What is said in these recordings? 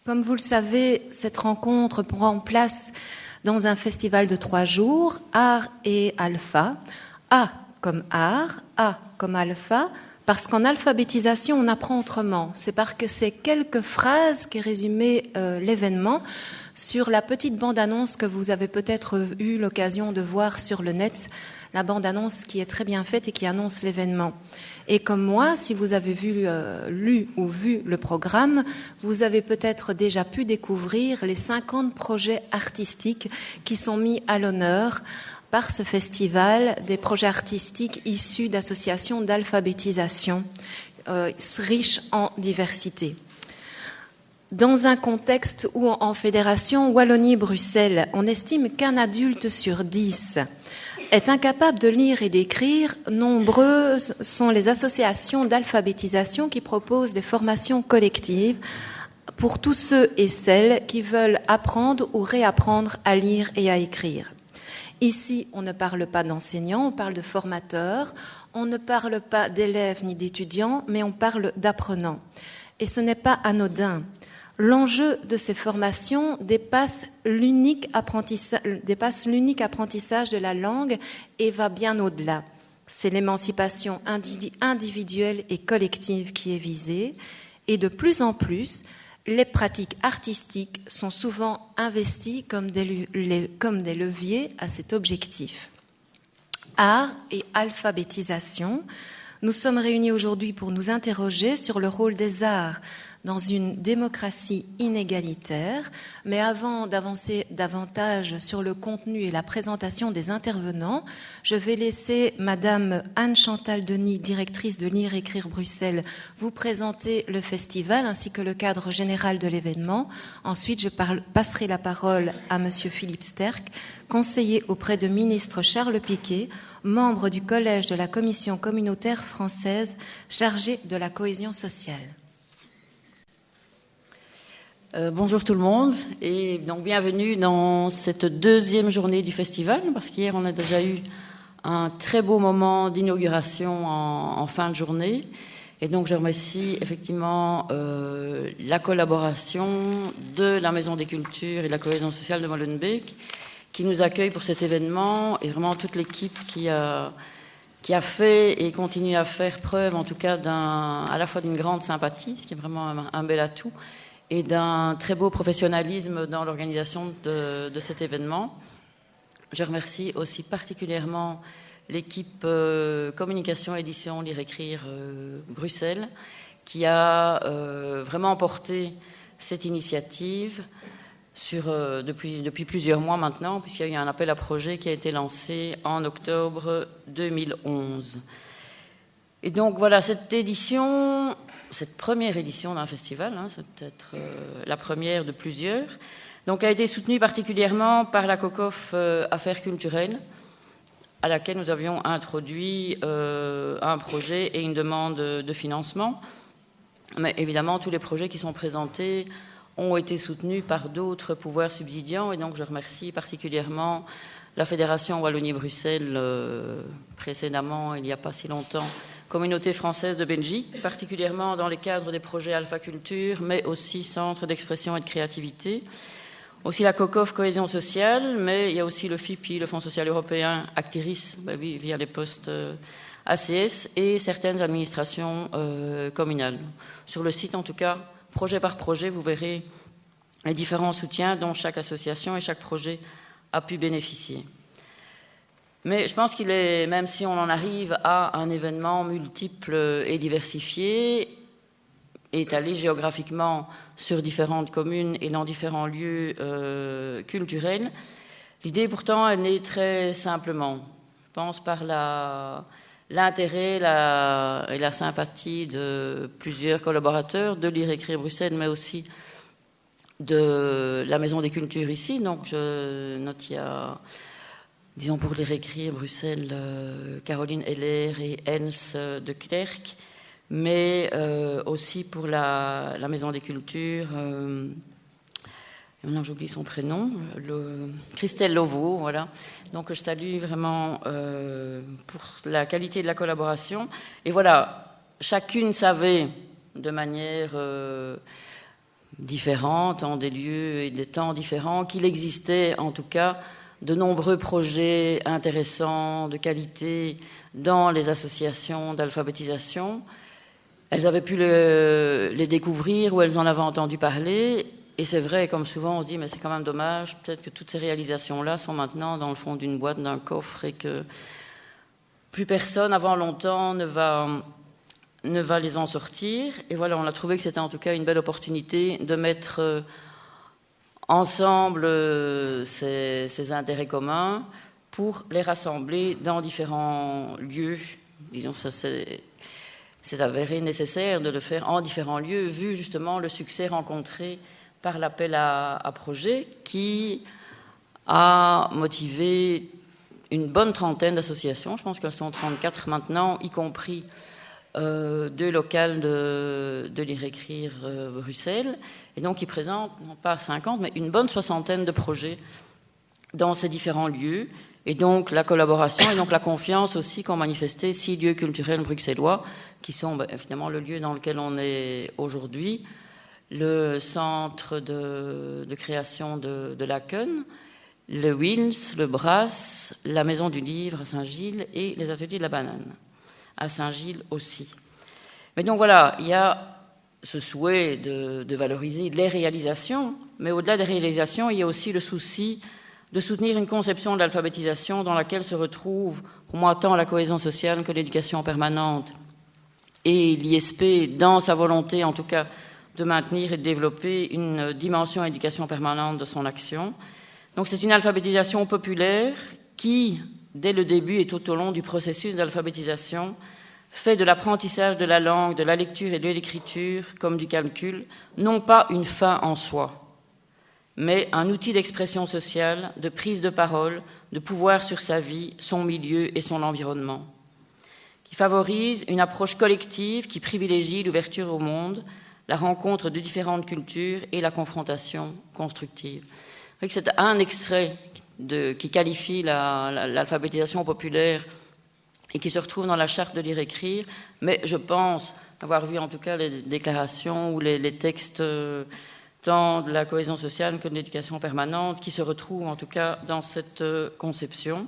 Comme vous le savez, cette rencontre prend place dans un festival de 3 jours, Art et Alpha. A comme art, A comme alpha, parce qu'en alphabétisation, on apprend autrement. C'est parce que c'est quelques phrases qui résument l'événement sur la petite bande-annonce que vous avez peut-être eu l'occasion de voir sur le net, la bande-annonce qui est très bien faite et qui annonce l'événement. Et comme moi, si vous avez lu ou vu le programme, vous avez peut-être déjà pu découvrir les 50 projets artistiques qui sont mis à l'honneur par ce festival, des projets artistiques issus d'associations d'alphabétisation riches en diversité. Dans un contexte où, en fédération Wallonie-Bruxelles, on estime qu'un adulte sur 10 est incapable de lire et d'écrire, nombreuses sont les associations d'alphabétisation qui proposent des formations collectives pour tous ceux et celles qui veulent apprendre ou réapprendre à lire et à écrire. Ici, on ne parle pas d'enseignants, on parle de formateurs, on ne parle pas d'élèves ni d'étudiants, mais on parle d'apprenants. Et ce n'est pas anodin. L'enjeu de ces formations dépasse l'unique apprentissage de la langue et va bien au-delà. C'est l'émancipation individuelle et collective qui est visée. Et de plus en plus, les pratiques artistiques sont souvent investies comme des leviers à cet objectif. Art et alphabétisation. Nous sommes réunis aujourd'hui pour nous interroger sur le rôle des arts dans une démocratie inégalitaire. Mais avant d'avancer davantage sur le contenu et la présentation des intervenants, je vais laisser Madame Anne-Chantal Denis, directrice de Lire Écrire Bruxelles, vous présenter le festival ainsi que le cadre général de l'événement. Ensuite, je passerai la parole à Monsieur Philippe Sterck, conseiller auprès de ministre Charles Piquet, membre du collège de la Commission communautaire française chargée de la cohésion sociale. Bonjour tout le monde et donc bienvenue dans cette deuxième journée du festival, parce qu'hier on a déjà eu un très beau moment d'inauguration en fin de journée, et donc je remercie effectivement la collaboration de la Maison des Cultures et de la Cohésion sociale de Molenbeek qui nous accueille pour cet événement, et vraiment toute l'équipe qui a fait et continue à faire preuve en tout cas à la fois d'une grande sympathie, ce qui est vraiment un bel atout, et d'un très beau professionnalisme dans l'organisation de cet événement. Je remercie aussi particulièrement l'équipe communication édition Lire Écrire Bruxelles qui a vraiment porté cette initiative depuis plusieurs mois maintenant, puisqu'il y a eu un appel à projet qui a été lancé en octobre 2011. Et donc voilà, cette première édition d'un festival, c'est peut-être la première de plusieurs, donc a été soutenue particulièrement par la COCOF Affaires culturelles, à laquelle nous avions introduit un projet et une demande de financement. Mais évidemment, tous les projets qui sont présentés ont été soutenus par d'autres pouvoirs subsidiants, et donc je remercie particulièrement la Fédération Wallonie-Bruxelles, précédemment, il n'y a pas si longtemps, Communauté française de Belgique, particulièrement dans les cadres des projets Alpha Culture, mais aussi Centre d'expression et de créativité. Aussi la COCOF Cohésion sociale, mais il y a aussi le FIPI, le Fonds social européen, Actiris, via les postes ACS, et certaines administrations communales. Sur le site, en tout cas, projet par projet, vous verrez les différents soutiens dont chaque association et chaque projet a pu bénéficier. Mais je pense même si on en arrive à un événement multiple et diversifié, étalé géographiquement sur différentes communes et dans différents lieux culturels, l'idée pourtant est née très simplement. Je pense par l'intérêt et la sympathie de plusieurs collaborateurs de Lire Écrire Bruxelles, mais aussi de la Maison des Cultures ici. Donc je note, il y a, disons pour Lire Écrire Bruxelles, Caroline Heller et Hens de Klerk, mais aussi pour la Maison des Cultures, maintenant j'oublie son prénom, Christelle Lovaux, voilà. Donc je salue vraiment pour la qualité de la collaboration. Et voilà, chacune savait de manière différentes, en des lieux et des temps différents, qu'il existait en tout cas de nombreux projets intéressants, de qualité, dans les associations d'alphabétisation. Elles avaient pu les découvrir ou elles en avaient entendu parler. Et c'est vrai, comme souvent, on se dit, mais c'est quand même dommage, peut-être que toutes ces réalisations-là sont maintenant dans le fond d'une boîte, d'un coffre, et que plus personne, avant longtemps, ne va les en sortir. Et voilà, on a trouvé que c'était en tout cas une belle opportunité de mettre ensemble ces intérêts communs pour les rassembler dans différents lieux. Disons, ça c'est avéré nécessaire de le faire en différents lieux, vu justement le succès rencontré par l'appel à projet qui a motivé une bonne trentaine d'associations. Je pense qu'elles sont 34 maintenant, y compris 2 locales de Lire Écrire Bruxelles. Et donc, ils présentent, non pas 50, mais une bonne soixantaine de projets dans ces différents lieux. Et donc, la collaboration et donc la confiance aussi qu'ont manifesté 6 lieux culturels bruxellois, qui sont évidemment le lieu dans lequel on est aujourd'hui, le centre de création de Laken, le Wils, le Brass, la Maison du Livre à Saint-Gilles et les Ateliers de la Banane à Saint-Gilles aussi. Mais donc voilà, il y a ce souhait de valoriser les réalisations, mais au-delà des réalisations, il y a aussi le souci de soutenir une conception de l'alphabétisation dans laquelle se retrouve pour moi tant la cohésion sociale que l'éducation permanente et l'ISP dans sa volonté en tout cas de maintenir et de développer une dimension éducation permanente de son action. Donc c'est une alphabétisation populaire qui, dès le début et tout au long du processus d'alphabétisation, fait de l'apprentissage de la langue, de la lecture et de l'écriture, comme du calcul, non pas une fin en soi, mais un outil d'expression sociale, de prise de parole, de pouvoir sur sa vie, son milieu et son environnement, qui favorise une approche collective qui privilégie l'ouverture au monde, la rencontre de différentes cultures et la confrontation constructive. C'est un extrait qui qualifie l'alphabétisation populaire et qui se retrouve dans la charte de Lire Écrire, mais je pense avoir vu en tout cas les déclarations ou les textes tant de la cohésion sociale que de l'éducation permanente qui se retrouvent en tout cas dans cette conception.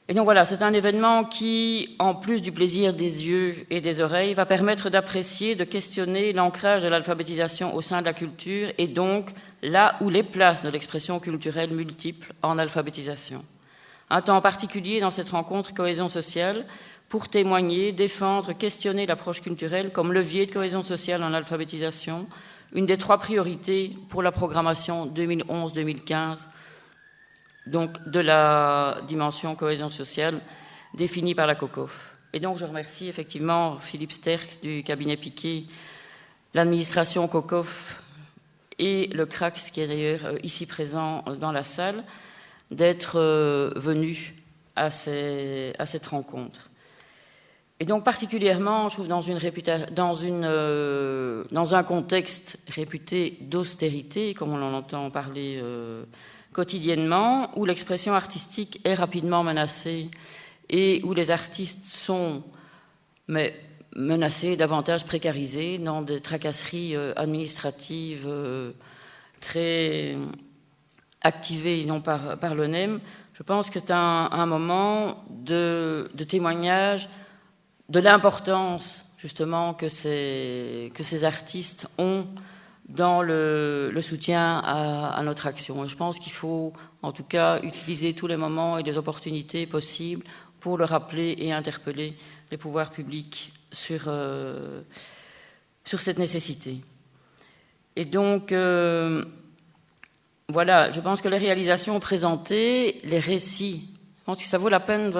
Et donc voilà, c'est un événement qui, en plus du plaisir des yeux et des oreilles, va permettre d'apprécier, de questionner l'ancrage de l'alphabétisation au sein de la culture et donc là où les places de l'expression culturelle multiple en alphabétisation. Un temps particulier dans cette rencontre cohésion sociale pour témoigner, défendre, questionner l'approche culturelle comme levier de cohésion sociale en alphabétisation, une des 3 priorités pour la programmation 2011-2015, donc de la dimension cohésion sociale définie par la COCOF. Et donc je remercie effectivement Philippe Sterckx du cabinet Piquet, l'administration COCOF et le CRAX qui est d'ailleurs ici présent dans la salle, d'être venus à cette rencontre. Et donc particulièrement, je trouve dans un contexte réputé d'austérité, comme on en entend parler quotidiennement, où l'expression artistique est rapidement menacée et où les artistes sont menacés, davantage précarisés, dans des tracasseries administratives très activées non par l'ONEM. Je pense que c'est un moment de témoignage de l'importance justement que ces artistes ont dans le soutien à notre action. Et je pense qu'il faut en tout cas utiliser tous les moments et les opportunités possibles pour le rappeler et interpeller les pouvoirs publics sur cette nécessité. Et donc, voilà, je pense que les réalisations présentées, les récits, je pense que ça vaut la peine,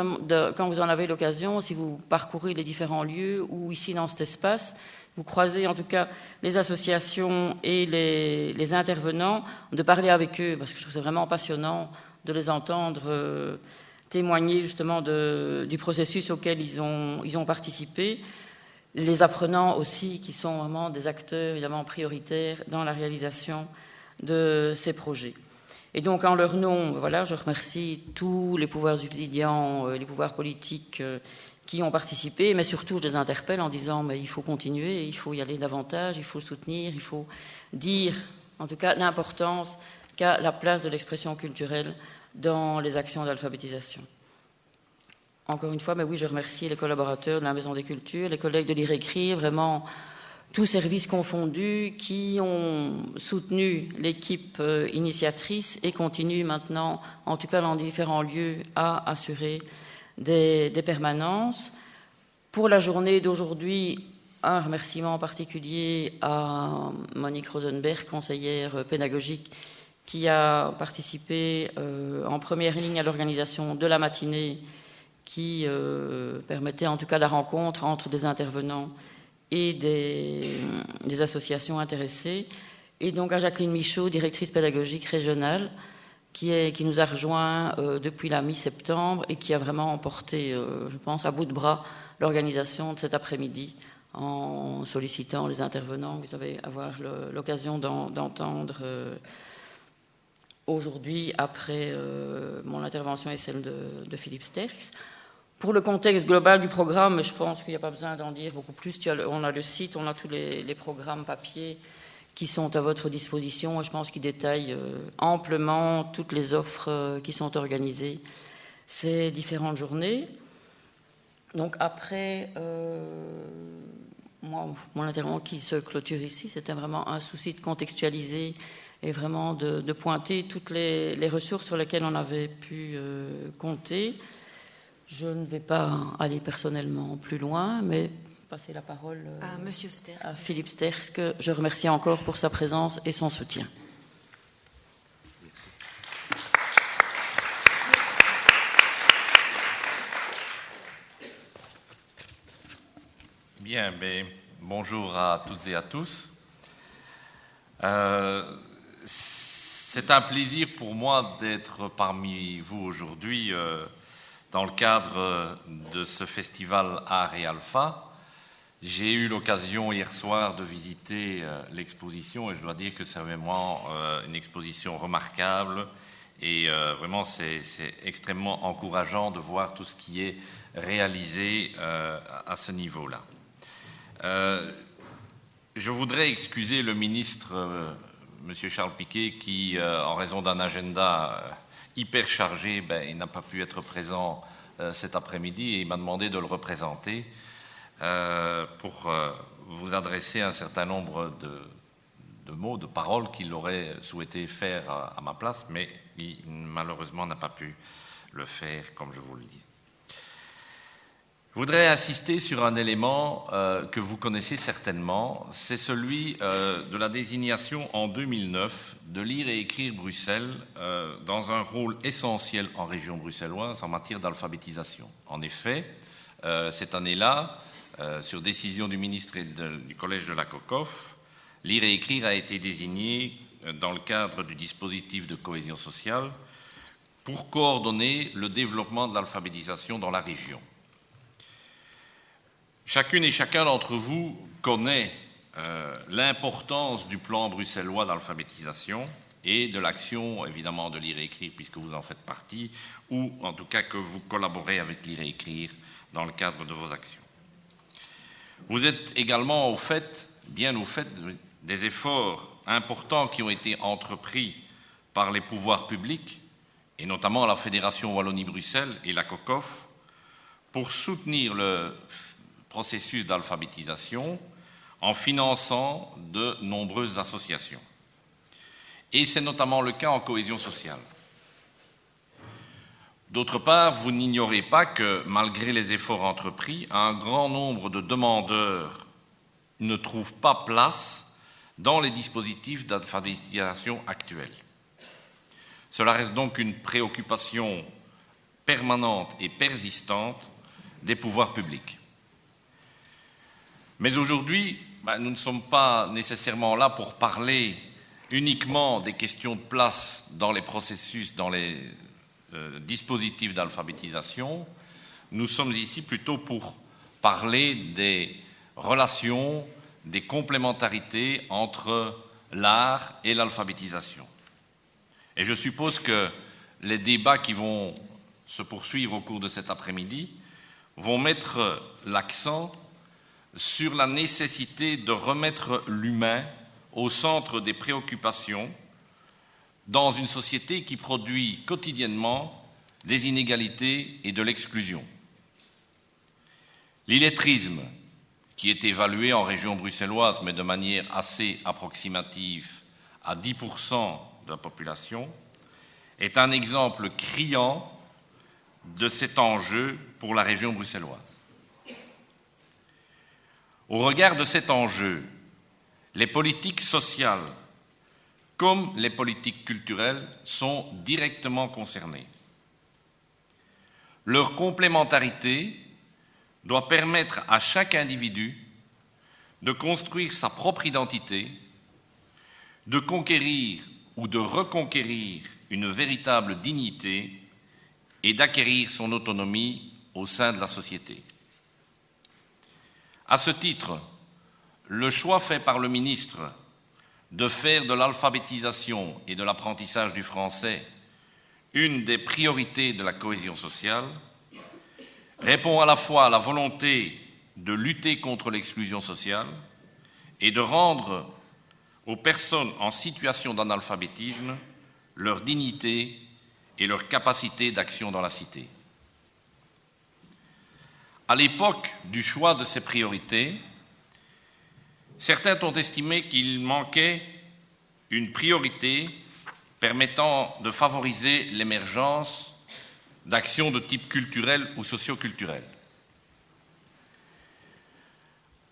quand vous en avez l'occasion, si vous parcourez les différents lieux ou ici dans cet espace, vous croisez en tout cas les associations et les intervenants, de parler avec eux, parce que je trouve que c'est vraiment passionnant de les entendre témoigner justement du processus auquel ils ont participé. Les apprenants aussi, qui sont vraiment des acteurs évidemment prioritaires dans la réalisation de ces projets. Et donc, en leur nom, voilà, je remercie tous les pouvoirs subsidiants, les pouvoirs politiques qui ont participé, mais surtout je les interpelle en disant mais il faut continuer, il faut y aller davantage, il faut soutenir, il faut dire en tout cas l'importance qu'a la place de l'expression culturelle dans les actions d'alphabétisation. Encore une fois, mais oui, je remercie les collaborateurs de la Maison des Cultures, les collègues de Lire Écrire, vraiment tous services confondus qui ont soutenu l'équipe initiatrice et continuent maintenant, en tout cas dans différents lieux, à assurer des permanences. Pour la journée d'aujourd'hui, un remerciement particulier à Monique Rosenberg, conseillère pédagogique, qui a participé en première ligne à l'organisation de la matinée qui permettait en tout cas la rencontre entre des intervenants et des associations intéressées. Et donc à Jacqueline Michaud, directrice pédagogique régionale, qui nous a rejoints depuis la mi-septembre et qui a vraiment emporté, je pense, à bout de bras l'organisation de cet après-midi en sollicitant les intervenants que vous allez avoir l'occasion d'entendre aujourd'hui après mon intervention et celle de Philippe Sterckx. Pour le contexte global du programme, je pense qu'il n'y a pas besoin d'en dire beaucoup plus. On a le site, on a tous les programmes papier qui sont à votre disposition et je pense qu'ils détaillent amplement toutes les offres qui sont organisées ces différentes journées. Donc après, mon intervention qui se clôture ici, c'était vraiment un souci de contextualiser et vraiment de pointer toutes les ressources sur lesquelles on avait pu compter. Je ne vais pas aller personnellement plus loin, mais passer la parole à Monsieur Sterckx, à Philippe Sterckx, que je remercie encore pour sa présence et son soutien. Bien, mais bonjour à toutes et à tous. C'est un plaisir pour moi d'être parmi vous aujourd'hui dans le cadre de ce festival Art et Alpha. J'ai eu l'occasion hier soir de visiter l'exposition et je dois dire que c'est vraiment une exposition remarquable et vraiment c'est extrêmement encourageant de voir tout ce qui est réalisé à ce niveau-là. Je voudrais excuser le ministre, M. Charles Piquet, qui, en raison d'un agenda hyper chargé, il n'a pas pu être présent cet après-midi et il m'a demandé de le représenter pour vous adresser un certain nombre de mots, de paroles qu'il aurait souhaité faire à ma place, mais il malheureusement n'a pas pu le faire comme je vous le dis. Je voudrais insister sur un élément que vous connaissez certainement, c'est celui de la désignation en 2009 de Lire et Écrire Bruxelles dans un rôle essentiel en région bruxelloise en matière d'alphabétisation. En effet, cette année-là, sur décision du ministre et du collège de la COCOF, Lire et Écrire a été désigné dans le cadre du dispositif de cohésion sociale pour coordonner le développement de l'alphabétisation dans la région. Chacune et chacun d'entre vous connaît l'importance du plan bruxellois d'alphabétisation et de l'action, évidemment, de Lire et Écrire, puisque vous en faites partie, ou en tout cas que vous collaborez avec Lire et Écrire dans le cadre de vos actions. Vous êtes également bien au fait des efforts importants qui ont été entrepris par les pouvoirs publics, et notamment la Fédération Wallonie-Bruxelles et la COCOF, pour soutenir le processus d'alphabétisation en finançant de nombreuses associations. Et c'est notamment le cas en cohésion sociale. D'autre part, vous n'ignorez pas que, malgré les efforts entrepris, un grand nombre de demandeurs ne trouvent pas place dans les dispositifs d'alphabétisation actuels. Cela reste donc une préoccupation permanente et persistante des pouvoirs publics. Mais aujourd'hui, nous ne sommes pas nécessairement là pour parler uniquement des questions de place dans les processus, dans les dispositifs d'alphabétisation. Nous sommes ici plutôt pour parler des relations, des complémentarités entre l'art et l'alphabétisation. Et je suppose que les débats qui vont se poursuivre au cours de cet après-midi vont mettre l'accent sur la nécessité de remettre l'humain au centre des préoccupations dans une société qui produit quotidiennement des inégalités et de l'exclusion. L'illettrisme, qui est évalué en région bruxelloise, mais de manière assez approximative, à 10% de la population, est un exemple criant de cet enjeu pour la région bruxelloise. Au regard de cet enjeu, les politiques sociales comme les politiques culturelles sont directement concernées. Leur complémentarité doit permettre à chaque individu de construire sa propre identité, de conquérir ou de reconquérir une véritable dignité et d'acquérir son autonomie au sein de la société. À ce titre, le choix fait par le ministre de faire de l'alphabétisation et de l'apprentissage du français une des priorités de la cohésion sociale répond à la fois à la volonté de lutter contre l'exclusion sociale et de rendre aux personnes en situation d'analphabétisme leur dignité et leur capacité d'action dans la cité. À l'époque du choix de ces priorités, certains ont estimé qu'il manquait une priorité permettant de favoriser l'émergence d'actions de type culturel ou socio-culturel.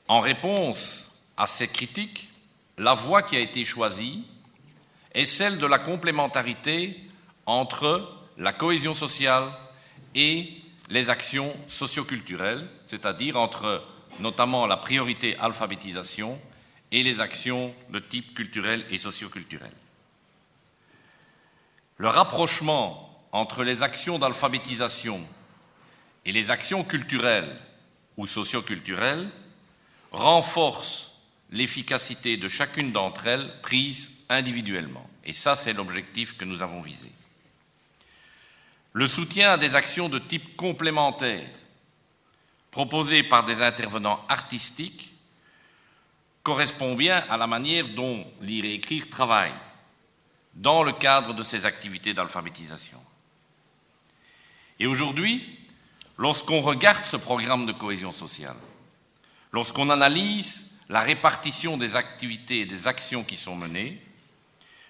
En réponse à ces critiques, la voie qui a été choisie est celle de la complémentarité entre la cohésion sociale et les actions socio-culturelles, c'est-à-dire entre notamment la priorité alphabétisation et les actions de type culturel et socio-culturel. Le rapprochement entre les actions d'alphabétisation et les actions culturelles ou socio-culturelles renforce l'efficacité de chacune d'entre elles prises individuellement. Et ça, c'est l'objectif que nous avons visé. Le soutien à des actions de type complémentaire proposées par des intervenants artistiques correspond bien à la manière dont Lire et Écrire travaille dans le cadre de ces activités d'alphabétisation. Et aujourd'hui, lorsqu'on regarde ce programme de cohésion sociale, lorsqu'on analyse la répartition des activités et des actions qui sont menées,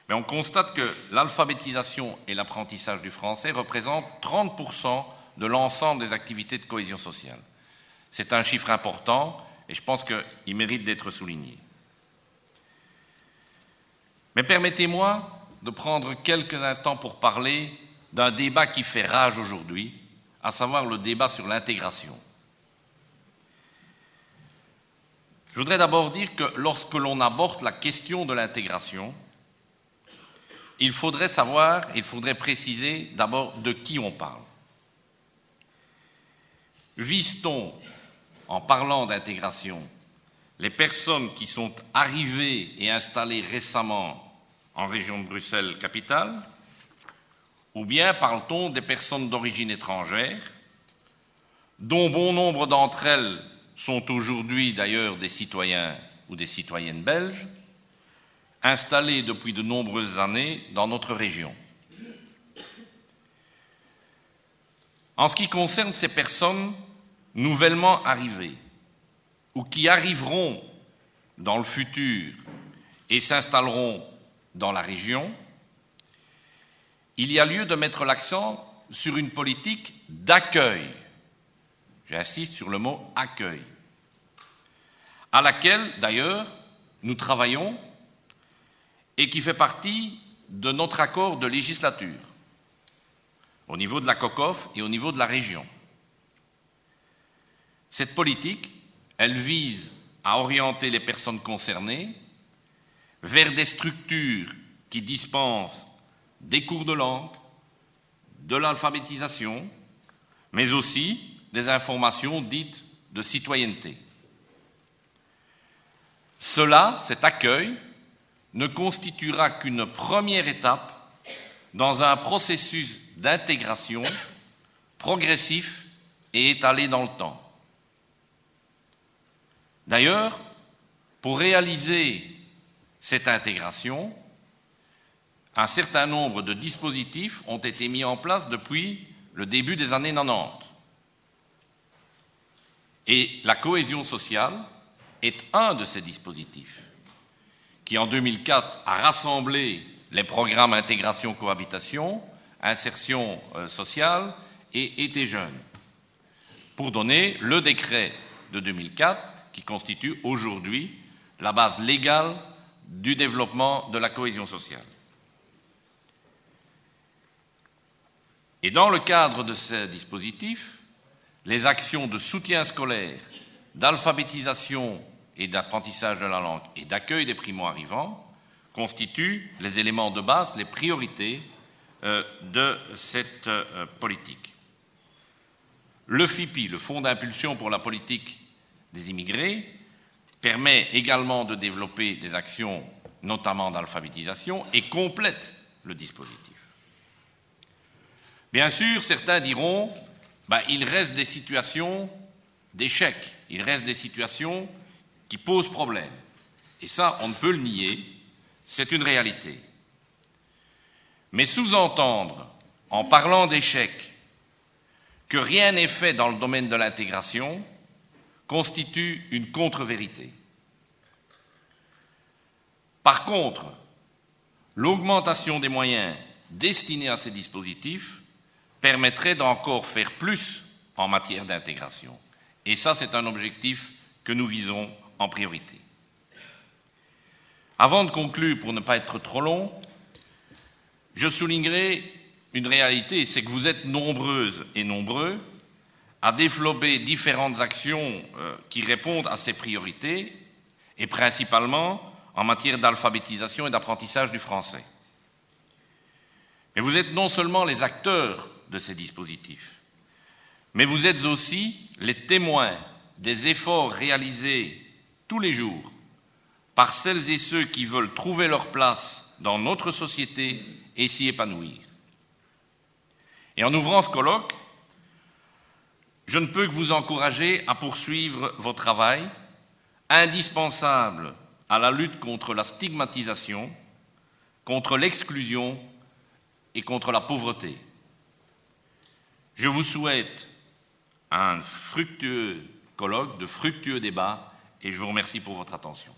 mais on constate que l'alphabétisation et l'apprentissage du français représentent 30% de l'ensemble des activités de cohésion sociale. C'est un chiffre important et je pense qu'il mérite d'être souligné. Mais permettez-moi de prendre quelques instants pour parler d'un débat qui fait rage aujourd'hui, à savoir le débat sur l'intégration. Je voudrais d'abord dire que lorsque l'on aborde la question de l'intégration, il faudrait préciser d'abord de qui on parle. Vise-t-on, en parlant d'intégration, les personnes qui sont arrivées et installées récemment en région de Bruxelles-Capitale, ou bien parle-t-on des personnes d'origine étrangère, dont bon nombre d'entre elles sont aujourd'hui d'ailleurs des citoyens ou des citoyennes belges, installés depuis de nombreuses années dans notre région. En ce qui concerne ces personnes nouvellement arrivées ou qui arriveront dans le futur et s'installeront dans la région, il y a lieu de mettre l'accent sur une politique d'accueil. J'insiste sur le mot « accueil », à laquelle, d'ailleurs, nous travaillons et qui fait partie de notre accord de législature, au niveau de la COCOF et au niveau de la région. Cette politique, elle vise à orienter les personnes concernées vers des structures qui dispensent des cours de langue, de l'alphabétisation, mais aussi des informations dites de citoyenneté. Cet accueil, ne constituera qu'une première étape dans un processus d'intégration progressif et étalée dans le temps. D'ailleurs, pour réaliser cette intégration, un certain nombre de dispositifs ont été mis en place depuis le début des années 90. Et la cohésion sociale est un de ces dispositifs qui, en 2004, a rassemblé les programmes intégration-cohabitation, insertion sociale et été jeune, pour donner le décret de 2004 qui constitue aujourd'hui la base légale du développement de la cohésion sociale. Et dans le cadre de ces dispositifs, les actions de soutien scolaire, d'alphabétisation et d'apprentissage de la langue et d'accueil des primo-arrivants constituent les éléments de base, les priorités de cette politique. Le FIPI, le Fonds d'impulsion pour la politique des immigrés, permet également de développer des actions, notamment d'alphabétisation, et complète le dispositif. Bien sûr, certains diront il reste des situations d'échec, il reste des situations qui posent problème. Et ça, on ne peut le nier, c'est une réalité. Mais sous-entendre, en parlant d'échec, que rien n'est fait dans le domaine de l'intégration constitue une contre-vérité. Par contre, l'augmentation des moyens destinés à ces dispositifs permettrait d'encore faire plus en matière d'intégration. Et ça, c'est un objectif que nous visons en priorité. Avant de conclure, pour ne pas être trop long, je soulignerai une réalité, c'est que vous êtes nombreuses et nombreux à développer différentes actions qui répondent à ces priorités, et principalement en matière d'alphabétisation et d'apprentissage du français. Mais vous êtes non seulement les acteurs de ces dispositifs, mais vous êtes aussi les témoins des efforts réalisés tous les jours par celles et ceux qui veulent trouver leur place dans notre société et s'y épanouir. Et en ouvrant ce colloque, je ne peux que vous encourager à poursuivre vos travail, indispensables à la lutte contre la stigmatisation, contre l'exclusion et contre la pauvreté. Je vous souhaite un fructueux colloque, de fructueux débats, et je vous remercie pour votre attention.